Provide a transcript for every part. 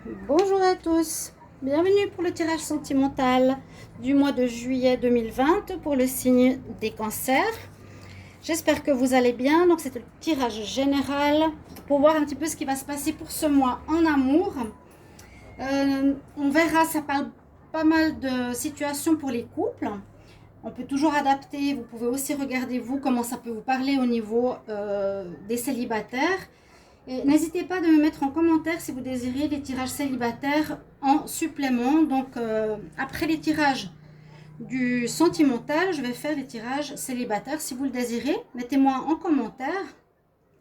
Bonjour à tous, bienvenue pour le tirage sentimental du mois de juillet 2020 pour le signe des cancers. J'espère que vous allez bien. Donc c'est le tirage général pour voir un petit peu ce qui va se passer pour ce mois en amour. On verra, ça parle pas mal de situations pour les couples. On peut toujours adapter, vous pouvez aussi regarder vous comment ça peut vous parler au niveau des célibataires. Et n'hésitez pas de me mettre en commentaire si vous désirez les tirages célibataires en supplément. Donc après les tirages du sentimental, je vais faire les tirages célibataires si vous le désirez. Mettez-moi en commentaire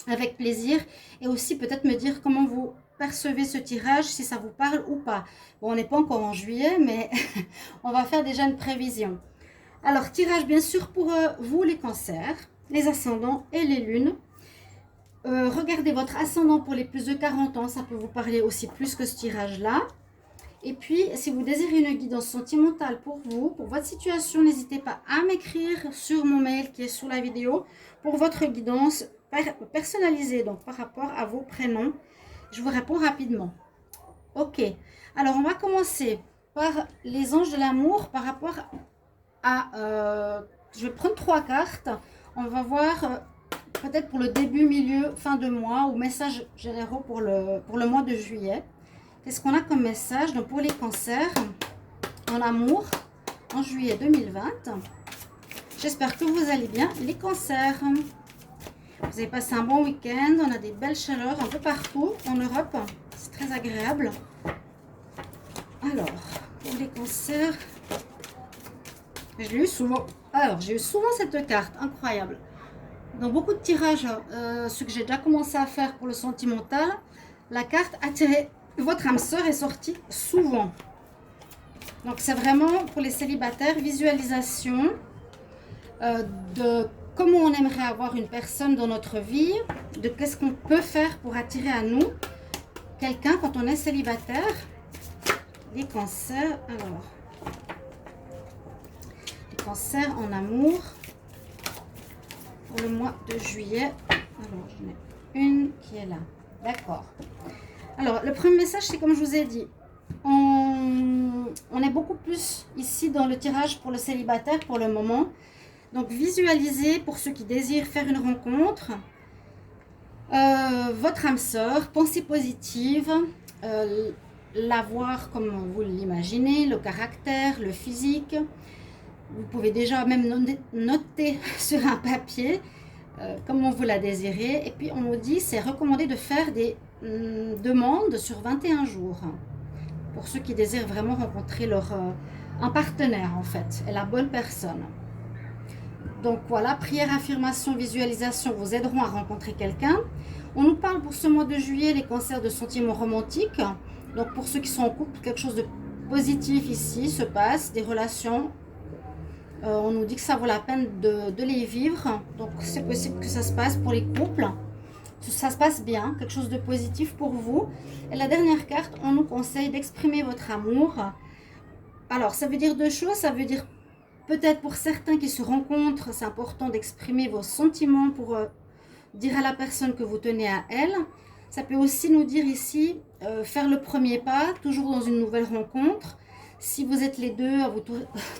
avec plaisir et aussi peut-être me dire comment vous percevez ce tirage, si ça vous parle ou pas. Bon, on n'est pas encore en juillet, mais on va faire déjà une prévision. Alors, tirage bien sûr pour vous les cancers, les ascendants et les lunes. Regardez votre ascendant pour les plus de 40 ans, ça peut vous parler aussi plus que ce tirage-là. Et puis, si vous désirez une guidance sentimentale pour vous, pour votre situation, n'hésitez pas à m'écrire sur mon mail qui est sous la vidéo pour votre guidance personnalisée, donc par rapport à vos prénoms. Je vous réponds rapidement. Ok, alors on va commencer par les anges de l'amour par rapport à... je vais prendre 3 cartes. On va voir peut-être pour le début, milieu, fin de mois ou messages généraux pour le mois de juillet. Qu'est-ce qu'on a comme message? Donc pour les cancers en amour en juillet 2020. J'espère que vous allez bien les cancers. Vous avez passé un bon week-end. On a des belles chaleurs un peu partout en Europe. C'est très agréable. Alors, pour les cancers, je l'ai eu souvent. Alors, j'ai eu souvent cette carte, incroyable. Dans beaucoup de tirages, ce que j'ai déjà commencé à faire pour le sentimental, la carte attirer votre âme sœur est sortie souvent. Donc c'est vraiment pour les célibataires, visualisation de comment on aimerait avoir une personne dans notre vie, de qu'est-ce qu'on peut faire pour attirer à nous quelqu'un quand on est célibataire. Les cancers, alors, les cancers en amour pour le mois de juillet. Alors, je mets une qui est là. D'accord. Alors, le premier message, c'est comme je vous ai dit. On est beaucoup plus ici dans le tirage pour le célibataire pour le moment. Donc, visualisez pour ceux qui désirent faire une rencontre. Votre âme sœur, pensée positive. La voir comme vous l'imaginez, le caractère, le physique. Vous pouvez déjà même noter sur un papier comment vous la désirez. Et puis on nous dit c'est recommandé de faire des demandes sur 21 jours. Pour ceux qui désirent vraiment rencontrer un partenaire en fait, et la bonne personne. Donc voilà, prière, affirmation, visualisation vous aideront à rencontrer quelqu'un. On nous parle pour ce mois de juillet les cancers de sentiments romantiques. Donc pour ceux qui sont en couple, quelque chose de positif ici se passe, des relations. On nous dit que ça vaut la peine de les vivre. Donc c'est possible que ça se passe pour les couples. Ça se passe bien, quelque chose de positif pour vous. Et la dernière carte, on nous conseille d'exprimer votre amour. Alors ça veut dire deux choses. Ça veut dire peut-être pour certains qui se rencontrent, c'est important d'exprimer vos sentiments pour dire à la personne que vous tenez à elle. Ça peut aussi nous dire ici, faire le premier pas, toujours dans une nouvelle rencontre. Si vous êtes les deux à vous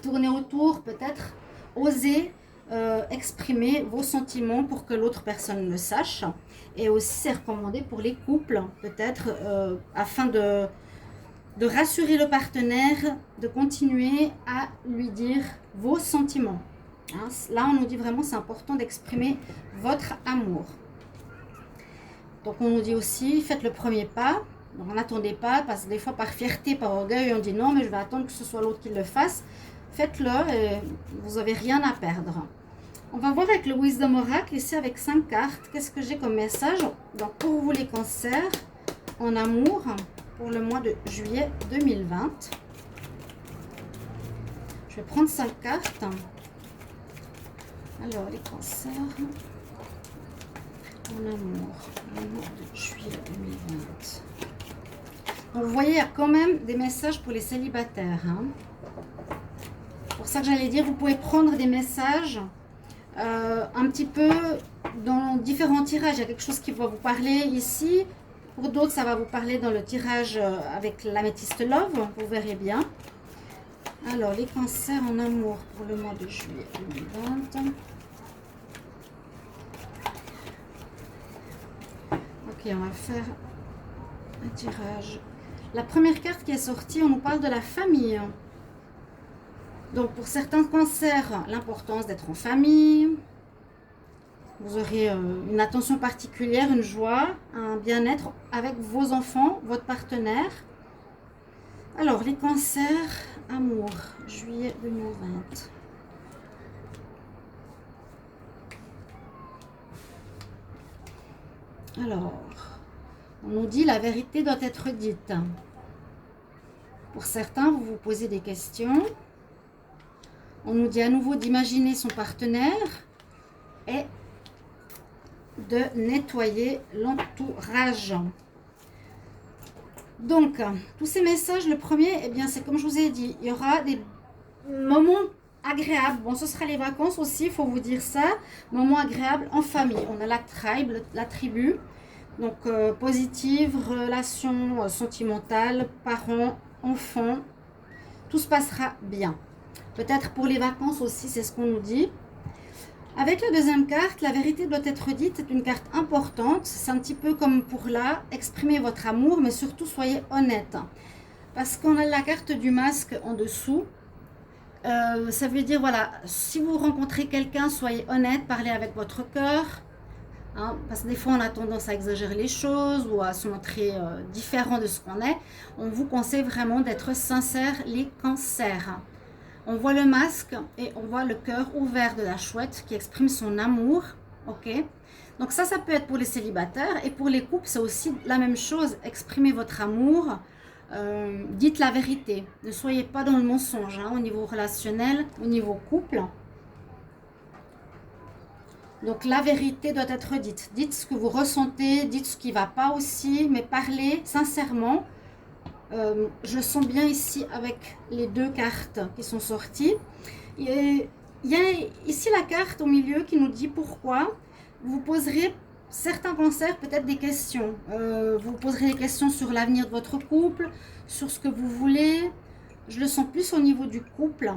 tourner autour, peut-être oser exprimer vos sentiments pour que l'autre personne le sache. Et aussi, c'est recommandé pour les couples, peut-être, afin de rassurer le partenaire, de continuer à lui dire vos sentiments. Hein, là, on nous dit vraiment c'est important d'exprimer votre amour. Donc, on nous dit aussi, faites le premier pas. Donc, n'attendez pas, parce que des fois, par fierté, par orgueil, on dit non, mais je vais attendre que ce soit l'autre qui le fasse. Faites-le et vous n'avez rien à perdre. On va voir avec le Wisdom Oracle, ici avec 5 cartes. Qu'est-ce que j'ai comme message? Donc, pour vous les cancers en amour, pour le mois de juillet 2020. Je vais prendre 5 cartes. Alors, les cancers en amour, le mois de juillet 2020. Donc, vous voyez, il y a quand même des messages pour les célibataires. Hein. Pour ça que j'allais dire, vous pouvez prendre des messages un petit peu dans différents tirages. Il y a quelque chose qui va vous parler ici Pour d'autres, ça va vous parler dans le tirage avec l'améthyste Love, vous verrez bien. Alors, les cancers en amour pour le mois de juillet 2020. Ok, on va faire un tirage. La première carte qui est sortie, on nous parle de la famille. Donc, pour certains cancers, l'importance d'être en famille. Vous aurez une attention particulière, une joie, un bien-être avec vos enfants, votre partenaire. Alors, les cancers, amour, juillet 2020. Alors, on nous dit la vérité doit être dite. Pour certains, vous vous posez des questions. On nous dit à nouveau d'imaginer son partenaire et de nettoyer l'entourage. Donc, tous ces messages, le premier, eh bien, c'est comme je vous ai dit, il y aura des moments agréables. Bon, ce sera les vacances aussi, il faut vous dire ça. Moments agréables en famille. On a la tribu. Donc, positive, relation sentimentale, parents, enfants. Tout se passera bien. Peut-être pour les vacances aussi, c'est ce qu'on nous dit. Avec la deuxième carte, la vérité doit être dite, c'est une carte importante. C'est un petit peu comme pour là, exprimer votre amour, mais surtout soyez honnête. Parce qu'on a la carte du masque en dessous. Ça veut dire, voilà, si vous rencontrez quelqu'un, soyez honnête, parlez avec votre cœur. Hein, parce que des fois, on a tendance à exagérer les choses ou à se montrer différent de ce qu'on est. On vous conseille vraiment d'être sincère, les cancers. On voit le masque et on voit le cœur ouvert de la chouette qui exprime son amour. Ok. Donc ça peut être pour les célibataires. Et pour les couples, c'est aussi la même chose. Exprimez votre amour. Dites la vérité. Ne soyez pas dans le mensonge hein, au niveau relationnel, au niveau couple. Donc la vérité doit être dite. Dites ce que vous ressentez, dites ce qui ne va pas aussi, mais parlez sincèrement. Je sens bien ici avec les deux cartes qui sont sorties. Il y a ici la carte au milieu qui nous dit pourquoi. Vous poserez certains cancers peut-être des questions. Vous poserez des questions sur l'avenir de votre couple, sur ce que vous voulez. Je le sens plus au niveau du couple.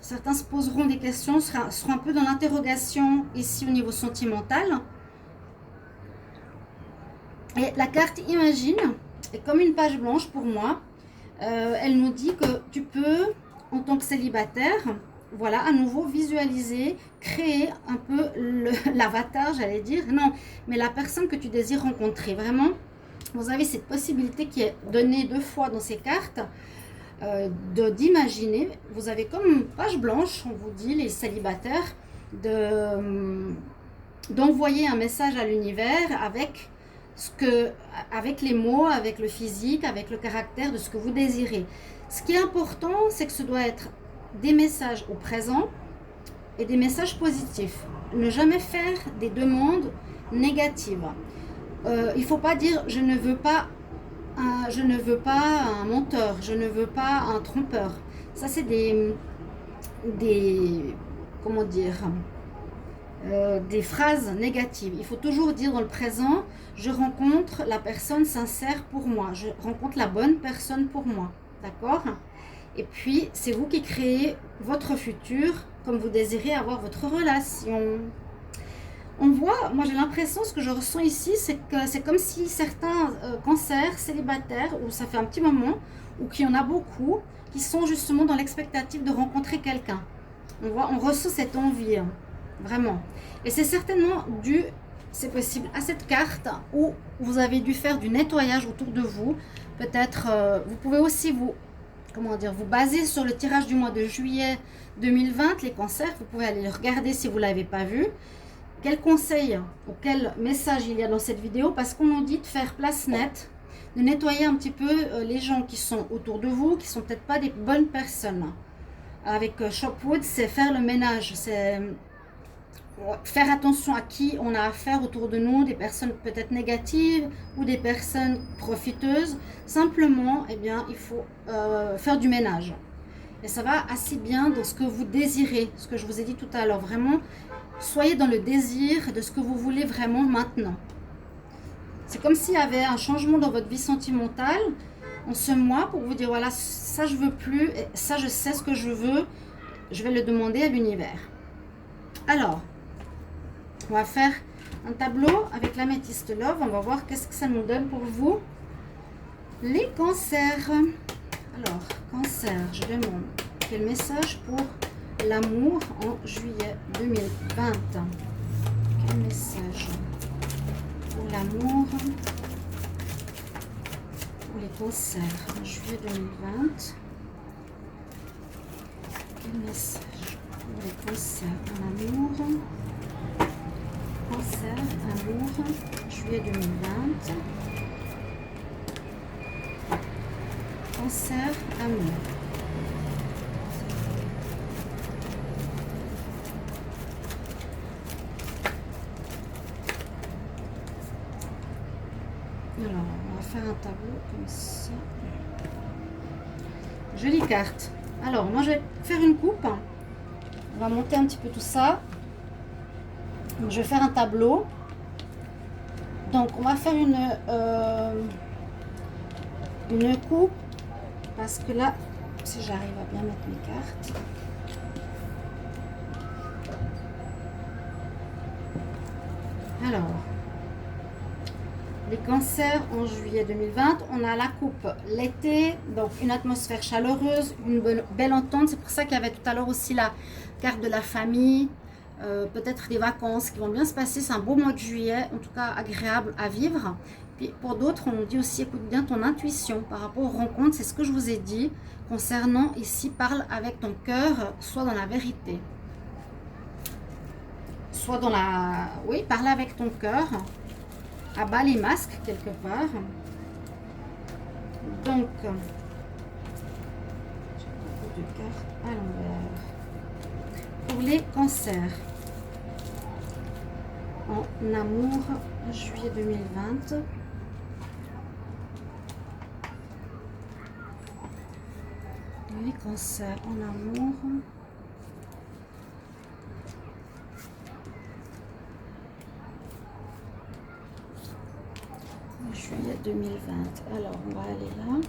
Certains se poseront des questions, seront un peu dans l'interrogation ici au niveau sentimental. Et la carte imagine est comme une page blanche pour moi. Elle nous dit que tu peux, en tant que célibataire, voilà, à nouveau visualiser, créer un peu l'avatar, j'allais dire. Non, mais la personne que tu désires rencontrer. Vraiment, vous avez cette possibilité qui est donnée 2 fois dans ces cartes. D'imaginer, vous avez comme une page blanche, on vous dit, les célibataires, d'envoyer un message à l'univers avec les mots, avec le physique, avec le caractère de ce que vous désirez. Ce qui est important, c'est que ce doit être des messages au présent et des messages positifs. Ne jamais faire des demandes négatives. Il ne faut pas dire « je ne veux pas un menteur, je ne veux pas un trompeur ». Ça, c'est comment dire, des phrases négatives. Il faut toujours dire dans le présent, je rencontre la personne sincère pour moi, je rencontre la bonne personne pour moi, d'accord? Et puis, c'est vous qui créez votre futur comme vous désirez avoir votre relation. On voit, moi j'ai l'impression, ce que je ressens ici, c'est que c'est comme si certains cancers célibataires, où ça fait un petit moment, ou qu'il y en a beaucoup, qui sont justement dans l'expectative de rencontrer quelqu'un. On ressent cette envie, hein, vraiment. Et c'est certainement dû, c'est possible, à cette carte où vous avez dû faire du nettoyage autour de vous. Peut-être, vous pouvez aussi vous baser sur le tirage du mois de juillet 2020, les cancers. Vous pouvez aller le regarder si vous ne l'avez pas vu. Quel conseil ou quel message il y a dans cette vidéo? Parce qu'on nous dit de faire place nette, de nettoyer un petit peu les gens qui sont autour de vous, qui ne sont peut-être pas des bonnes personnes. Avec Shopwood, c'est faire le ménage, c'est faire attention à qui on a affaire autour de nous, des personnes peut-être négatives ou des personnes profiteuses. Simplement, eh bien, il faut faire du ménage. Et ça va assez bien dans ce que vous désirez, ce que je vous ai dit tout à l'heure. Vraiment, soyez dans le désir de ce que vous voulez vraiment maintenant. C'est comme s'il y avait un changement dans votre vie sentimentale en ce mois pour vous dire, voilà, ça je veux plus, et ça je sais ce que je veux, je vais le demander à l'univers. Alors, on va faire un tableau avec l'améthyste Love. On va voir qu'est-ce que ça nous donne pour vous. Les cancers. Alors, cancer, je demande quel message pour l'amour en juillet 2020. Quel message pour l'amour pour les cancers en juillet 2020. Quel message pour les cancers en amour. Cancer, amour, juillet 2020. Cancer, amour. Alors, on va faire un tableau comme ça. Jolie carte. Alors, moi, je vais faire une coupe. On va monter un petit peu tout ça. Je vais faire un tableau. Donc, on va faire une coupe. Parce que là, si j'arrive à bien mettre mes cartes. Alors, les cancers en juillet 2020, on a la coupe l'été, donc une atmosphère chaleureuse, une belle entente. C'est pour ça qu'il y avait tout à l'heure aussi la carte de la famille, peut-être des vacances qui vont bien se passer. C'est un beau mois de juillet, en tout cas agréable à vivre. Puis pour d'autres, on nous dit aussi écoute bien ton intuition par rapport aux rencontres. C'est ce que je vous ai dit concernant ici, parle avec ton cœur, soit dans la vérité. Soit dans la... Oui, parle avec ton cœur. Abat les masques quelque part. Donc, j'ai beaucoup de cartes à l'envers. Pour les cancers, en amour, juillet 2020. Les cancers en amour. Juillet 2020. Alors, on va aller là.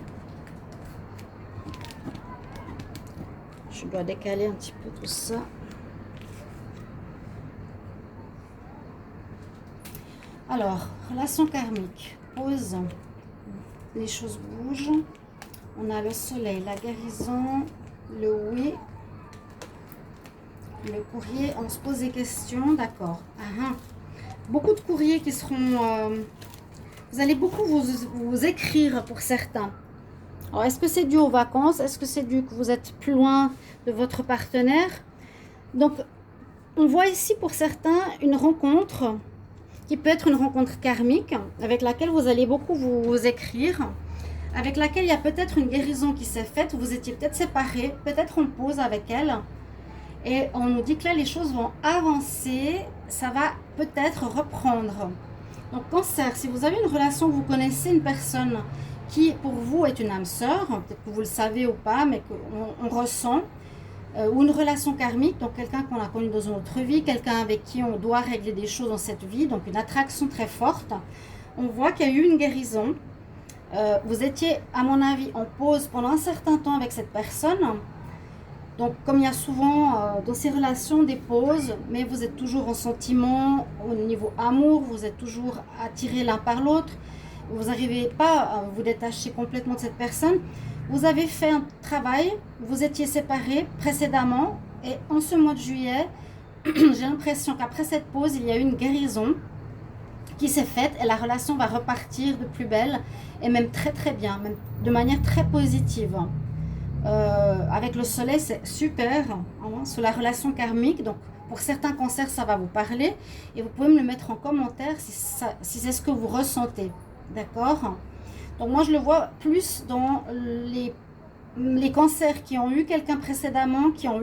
Je dois décaler un petit peu tout ça. Alors, relation karmique. Pause. Les choses bougent. On a le soleil, la guérison, le oui. Le courrier, on se pose des questions. D'accord. Beaucoup de courriers qui seront... vous allez beaucoup vous écrire pour certains. Alors, est-ce que c'est dû aux vacances? Est-ce que c'est dû que vous êtes plus loin de votre partenaire? Donc, on voit ici pour certains une rencontre qui peut être une rencontre karmique avec laquelle vous allez beaucoup vous écrire, avec laquelle il y a peut-être une guérison qui s'est faite. Vous étiez peut-être séparés, peut-être en pause avec elle. Et on nous dit que là, les choses vont avancer. Ça va peut-être reprendre. Donc, cancer, si vous avez une relation, vous connaissez une personne qui, pour vous, est une âme sœur, peut-être que vous le savez ou pas, mais qu'on ressent, ou une relation karmique, donc quelqu'un qu'on a connu dans une autre vie, quelqu'un avec qui on doit régler des choses dans cette vie, donc une attraction très forte. On voit qu'il y a eu une guérison. Vous étiez, à mon avis, en pause pendant un certain temps avec cette personne. Donc, comme il y a souvent dans ces relations des pauses, mais vous êtes toujours en sentiment, au niveau amour, vous êtes toujours attirés l'un par l'autre, vous n'arrivez pas à vous détacher complètement de cette personne. Vous avez fait un travail, vous étiez séparés précédemment, et en ce mois de juillet, j'ai l'impression qu'après cette pause, il y a eu une guérison qui s'est faite et la relation va repartir de plus belle et même très très bien, même de manière très positive. Avec le soleil, c'est super sur la relation karmique. Donc pour certains cancers, ça va vous parler et vous pouvez me le mettre en commentaire si c'est ce que vous ressentez. D'accord? Donc moi je le vois plus dans les cancers qui ont eu quelqu'un précédemment, qui ont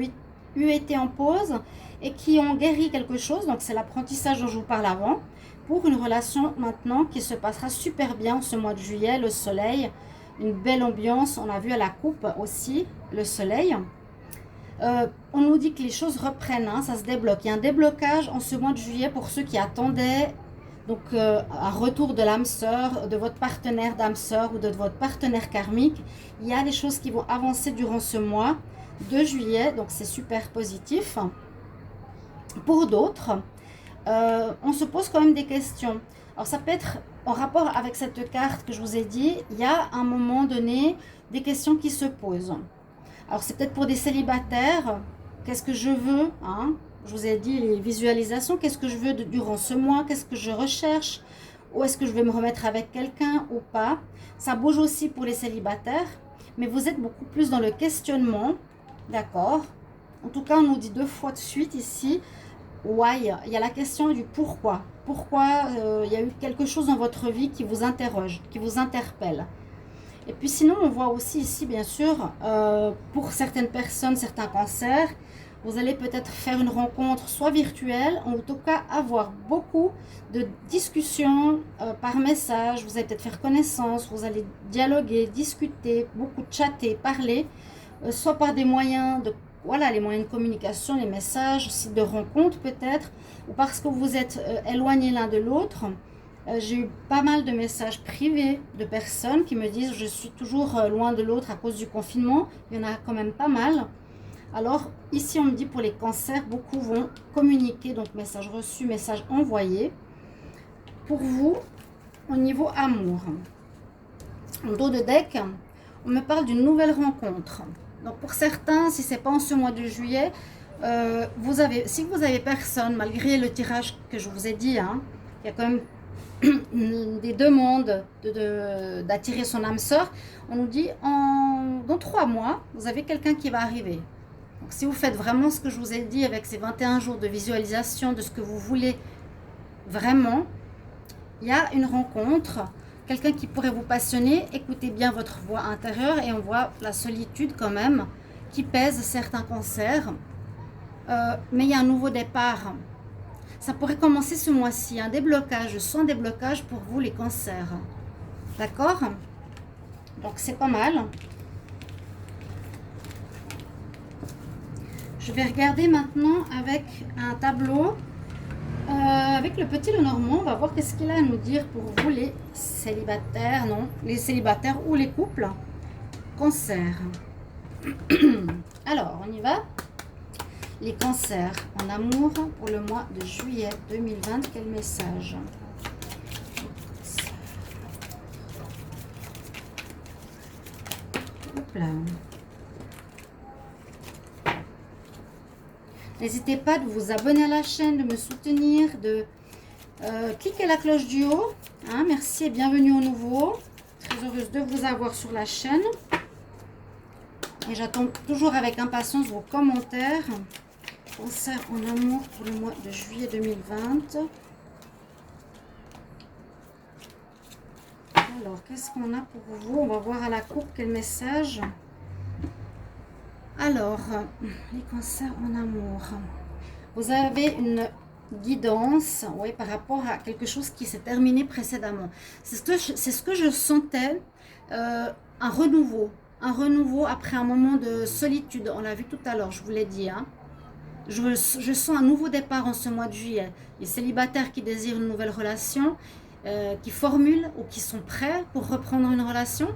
été en pause et qui ont guéri quelque chose. Donc c'est l'apprentissage dont je vous parle avant, pour une relation maintenant qui se passera super bien ce mois de juillet. Le soleil, une belle ambiance. On a vu à la coupe aussi le soleil. On nous dit que les choses reprennent, ça se débloque. Il y a un déblocage en ce mois de juillet pour ceux qui attendaient Donc, un retour de l'âme sœur, de votre partenaire d'âme sœur ou de votre partenaire karmique. Il y a des choses qui vont avancer durant ce mois de juillet, donc c'est super positif. Pour d'autres, on se pose quand même des questions. Alors, ça peut être en rapport avec cette carte que je vous ai dit, il y a à un moment donné des questions qui se posent. Alors, c'est peut-être pour des célibataires, qu'est-ce que je veux, hein? Je vous ai dit les visualisations, qu'est-ce que je veux durant ce mois, qu'est-ce que je recherche, ou est-ce que je vais me remettre avec quelqu'un ou pas. Ça bouge aussi pour les célibataires, mais vous êtes beaucoup plus dans le questionnement, d'accord? En tout cas, on nous dit 2 fois de suite ici, why, il y a la question du pourquoi. Pourquoi il y a eu quelque chose dans votre vie qui vous interroge, qui vous interpelle. Et puis sinon, on voit aussi ici, bien sûr, pour certaines personnes, certains cancers, vous allez peut-être faire une rencontre soit virtuelle, en tout cas avoir beaucoup de discussions par message. Vous allez peut-être faire connaissance, vous allez dialoguer, discuter, beaucoup chatter, parler, soit par des moyens de, voilà, les moyens de communication, les messages, sites de rencontre peut-être, ou parce que vous êtes éloignés l'un de l'autre. J'ai eu pas mal de messages privés de personnes qui me disent je suis toujours loin de l'autre à cause du confinement. Il y en a quand même pas mal. Alors ici on me dit pour les cancers, beaucoup vont communiquer, donc message reçu, message envoyé. Pour vous, au niveau amour, en dos de deck, on me parle d'une nouvelle rencontre. Donc pour certains, si c'est pas en ce mois de juillet, si vous avez personne, malgré le tirage que je vous ai dit, hein, il y a quand même des demandes d'attirer son âme sœur, on nous dit dans 3 mois, vous avez quelqu'un qui va arriver. Donc si vous faites vraiment ce que je vous ai dit avec ces 21 jours de visualisation de ce que vous voulez vraiment, il y a une rencontre, quelqu'un qui pourrait vous passionner. Écoutez bien votre voix intérieure et on voit la solitude quand même qui pèse certains cancers. Mais il y a un nouveau départ. Ça pourrait commencer ce mois-ci, un déblocage. Je sens un déblocage pour vous les cancers. D'accord? Donc c'est pas mal. Je vais regarder maintenant avec un tableau. Avec le petit Lenormand, on va voir qu'est-ce qu'il a à nous dire pour vous les célibataires, non, les célibataires ou les couples. Cancer. Alors, on y va. Les cancers en amour pour le mois de juillet 2020, quel message? Hop là. N'hésitez pas de vous abonner à la chaîne, de me soutenir, de cliquer la cloche du haut. Hein, merci et bienvenue au nouveau. Très heureuse de vous avoir sur la chaîne. Et j'attends toujours avec impatience vos commentaires. Cancer en amour pour le mois de juillet 2020. Alors, qu'est-ce qu'on a pour vous? On va voir à la coupe quel message. Alors, les cancers en amour. Vous avez une guidance, oui, par rapport à quelque chose qui s'est terminé précédemment. C'est ce que je sentais, un renouveau après un moment de solitude. On l'a vu tout à l'heure, je vous l'ai dit. Hein. Je sens un nouveau départ en ce mois de juillet. Les célibataires qui désirent une nouvelle relation, qui formulent ou qui sont prêts pour reprendre une relation.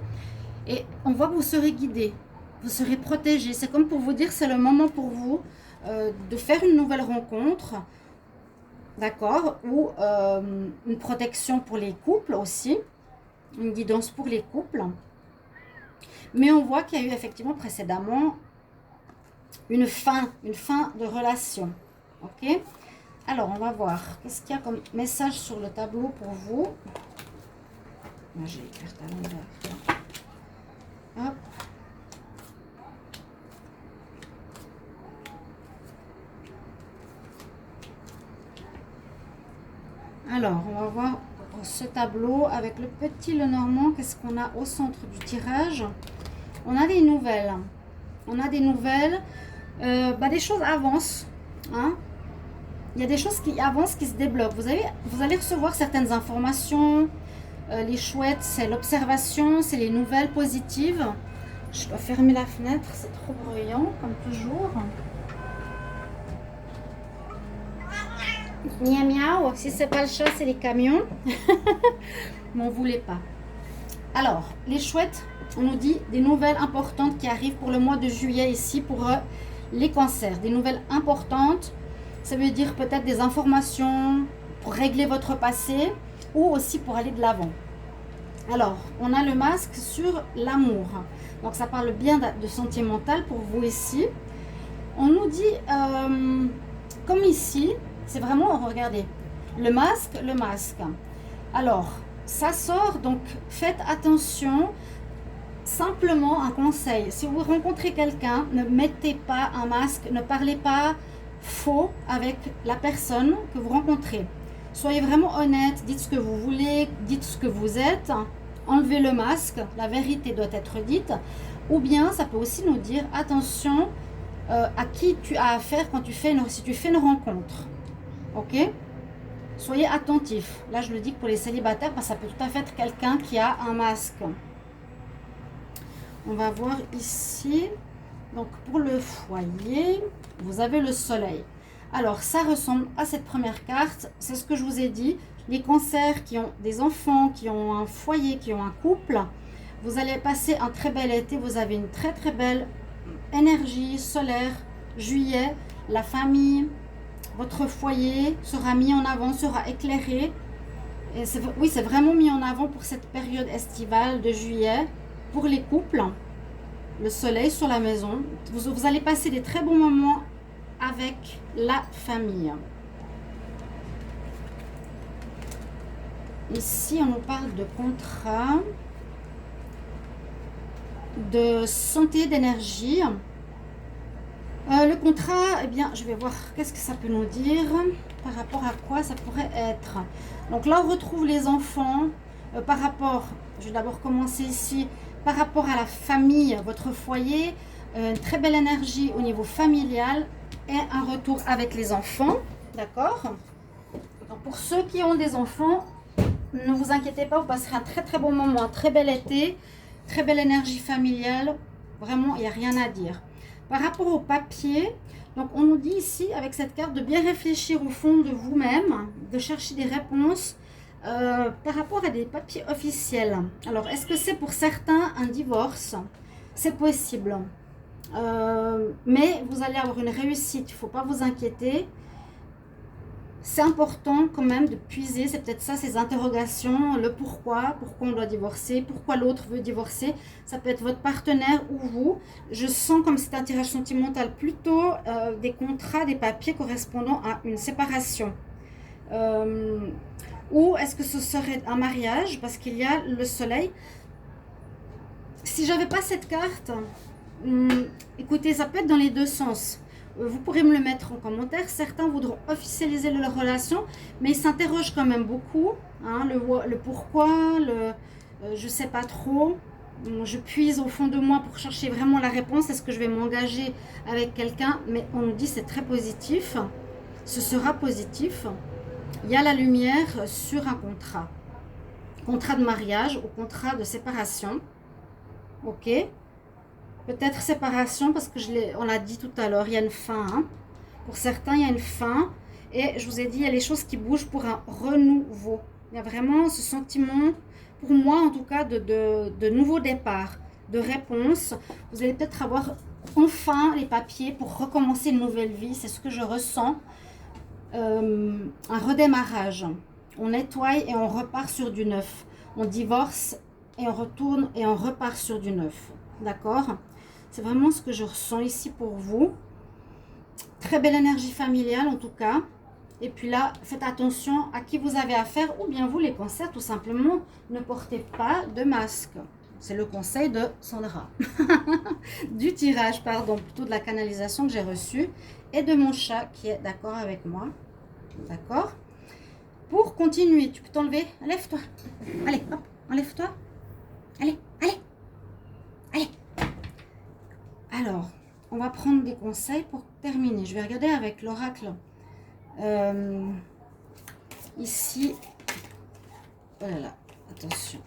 Et on voit que vous serez guidés. Vous serez protégé. C'est comme pour vous dire c'est le moment pour vous de faire une nouvelle rencontre, d'accord, ou une protection pour les couples aussi, une guidance pour les couples. Mais on voit qu'il y a eu effectivement précédemment une fin de relation. Ok. Alors on va voir qu'est-ce qu'il y a comme message sur le tableau pour vous. Moi j'ai les cartes à l'envers. Hop. Alors, on va voir ce tableau avec le petit Lenormand. Qu'est-ce qu'on a au centre du tirage? On a des nouvelles. On a des nouvelles. Des choses avancent. Hein? Il y a des choses qui avancent, qui se débloquent. Vous allez recevoir certaines informations. Les chouettes, c'est l'observation, c'est les nouvelles positives. Je dois fermer la fenêtre, c'est trop bruyant, comme toujours. Miaou miaou. Si c'est pas le chat, c'est les camions. Mais on voulait pas. Alors, les chouettes, on nous dit des nouvelles importantes qui arrivent pour le mois de juillet ici pour les cancers. Des nouvelles importantes, ça veut dire peut-être des informations pour régler votre passé ou aussi pour aller de l'avant. Alors, on a le masque sur l'amour. Donc, ça parle bien de sentimental pour vous ici. On nous dit, comme ici, c'est vraiment, regardez, le masque, le masque. Alors, ça sort, donc faites attention. Simplement un conseil, si vous rencontrez quelqu'un, ne mettez pas un masque, ne parlez pas faux avec la personne que vous rencontrez. Soyez vraiment honnête, dites ce que vous voulez, dites ce que vous êtes, enlevez le masque, la vérité doit être dite. Ou bien ça peut aussi nous dire attention à qui tu as affaire quand si tu fais une rencontre. Ok? Soyez attentifs. Là je le dis pour les célibataires parce que ça peut tout à fait être quelqu'un qui a un masque. On va voir ici, donc pour le foyer, vous avez le soleil. Alors ça ressemble à cette première carte, c'est ce que je vous ai dit. Les cancers qui ont des enfants, qui ont un foyer, qui ont un couple, vous allez passer un très bel été, vous avez une très très belle énergie solaire, juillet, la famille, votre foyer sera mis en avant, sera éclairé. Et oui, c'est vraiment mis en avant pour cette période estivale de juillet. Pour les couples, le soleil sur la maison, vous allez passer des très bons moments avec la famille. Ici, on nous parle de contrat, de santé, d'énergie. Le contrat, eh bien, je vais voir qu'est-ce que ça peut nous dire, par rapport à quoi ça pourrait être. Donc là, on retrouve les enfants, par rapport, je vais d'abord commencer ici, par rapport à la famille, votre foyer, une très belle énergie au niveau familial et un retour avec les enfants, d'accord? Donc pour ceux qui ont des enfants, ne vous inquiétez pas, vous passerez un très très bon moment, un très bel été, très belle énergie familiale, vraiment il n'y a rien à dire. Par rapport au papier, donc on nous dit ici avec cette carte de bien réfléchir au fond de vous-même, de chercher des réponses par rapport à des papiers officiels. Alors est-ce que c'est pour certains un divorce? C'est possible, mais vous allez avoir une réussite, il ne faut pas vous inquiéter. C'est important quand même de puiser, c'est peut-être ça, ces interrogations, le pourquoi on doit divorcer, pourquoi l'autre veut divorcer. Ça peut être votre partenaire ou vous. Je sens comme c'est un tirage sentimental, plutôt des contrats, des papiers correspondant à une séparation. Ou est-ce que ce serait un mariage, parce qu'il y a le soleil. Si j'avais pas cette carte, écoutez, ça peut être dans les deux sens. Vous pourrez me le mettre en commentaire. Certains voudront officialiser leur relation, mais ils s'interrogent quand même beaucoup. Hein, le pourquoi, je sais pas trop. Je puise au fond de moi pour chercher vraiment la réponse. Est-ce que je vais m'engager avec quelqu'un? Mais on nous dit c'est très positif. Ce sera positif. Il y a la lumière sur un contrat. Contrat de mariage ou contrat de séparation. Ok. Peut-être séparation parce que on l'a dit tout à l'heure, il y a une fin. Hein. Pour certains, il y a une fin. Et je vous ai dit, il y a les choses qui bougent pour un renouveau. Il y a vraiment ce sentiment, pour moi en tout cas, de nouveau départ, de réponse. Vous allez peut-être avoir enfin les papiers pour recommencer une nouvelle vie. C'est ce que je ressens. Un redémarrage. On nettoie et on repart sur du neuf. On divorce et on retourne et on repart sur du neuf. D'accord? C'est vraiment ce que je ressens ici pour vous. Très belle énergie familiale en tout cas. Et puis là, faites attention à qui vous avez affaire. Ou bien vous, les cancers, tout simplement, ne portez pas de masque. C'est le conseil de Sandra. Du tirage, pardon, plutôt de la canalisation que j'ai reçue. Et de mon chat qui est d'accord avec moi. D'accord? Pour continuer, tu peux t'enlever. Lève-toi. Allez, hop, enlève-toi. Allez, allez. Allez. Alors, on va prendre des conseils pour terminer. Je vais regarder avec l'oracle. Ici. Oh là là, attention.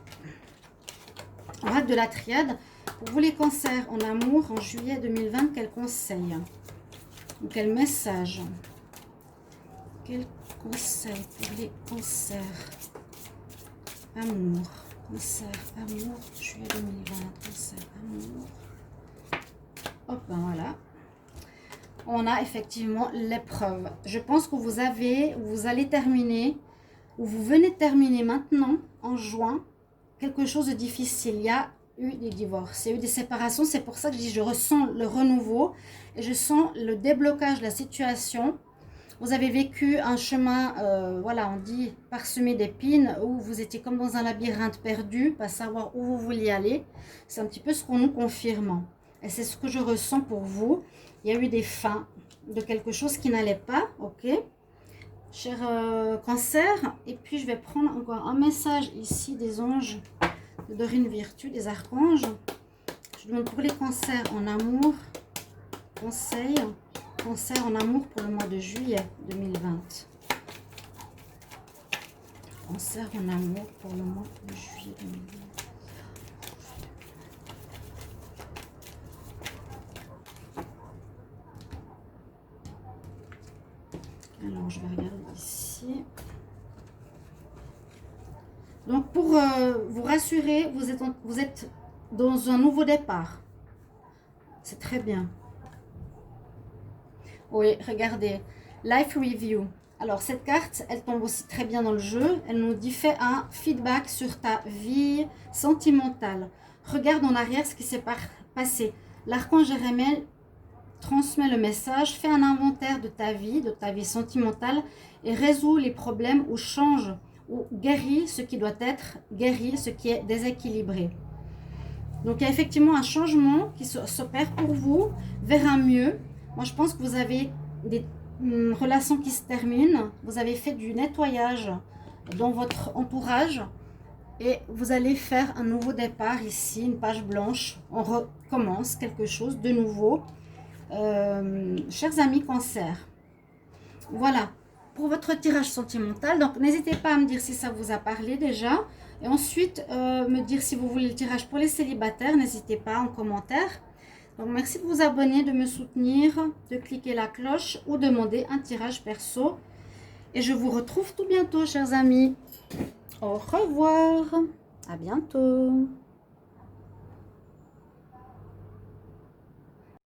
Oracle de la triade. Pour vous les cancers en amour, en juillet 2020, quel conseil ou quel message? Quel conseils pour les cancers. Amour. Cancer, amour, juillet 2020. Cancer, amour. Hop, ben voilà. On a effectivement l'épreuve. Je pense que vous allez terminer, ou vous venez de terminer maintenant, en juin, quelque chose de difficile. Il y a eu des divorces, il y a eu des séparations. C'est pour ça que je dis, je ressens le renouveau et je sens le déblocage de la situation. Vous avez vécu un chemin, voilà, on dit parsemé d'épines, où vous étiez comme dans un labyrinthe perdu, pas savoir où vous vouliez aller. C'est un petit peu ce qu'on nous confirme. Et c'est ce que je ressens pour vous. Il y a eu des fins de quelque chose qui n'allait pas, ok, cher cancer. Et puis je vais prendre encore un message ici des anges de Dorine Virtue, des archanges. Je demande pour les cancers en amour, conseil, cancer en amour pour le mois de juillet 2020. Cancer en amour pour le mois de juillet 2020. Alors, je vais regarder ici. Donc, pour vous rassurer, vous êtes dans un nouveau départ. C'est très bien. Oui, regardez. Life Review. Alors, cette carte, elle tombe aussi très bien dans le jeu. Elle nous dit, fais un feedback sur ta vie sentimentale. Regarde en arrière ce qui s'est passé. L'archange Jérémie transmet le message, fais un inventaire de ta vie sentimentale et résous les problèmes ou change ou guéris ce qui doit être guéri, ce qui est déséquilibré. Donc, il y a effectivement un changement qui s'opère pour vous vers un mieux. Moi, je pense que vous avez des relations qui se terminent. Vous avez fait du nettoyage dans votre entourage et vous allez faire un nouveau départ ici, une page blanche. On recommence quelque chose de nouveau. Chers amis cancer, voilà pour votre tirage sentimental. Donc n'hésitez pas à me dire si ça vous a parlé déjà, et ensuite me dire si vous voulez le tirage pour les célibataires. N'hésitez pas en commentaire. Donc merci de vous abonner, de me soutenir, de cliquer la cloche ou demander un tirage perso, et je vous retrouve tout bientôt, chers amis. Au revoir, à bientôt.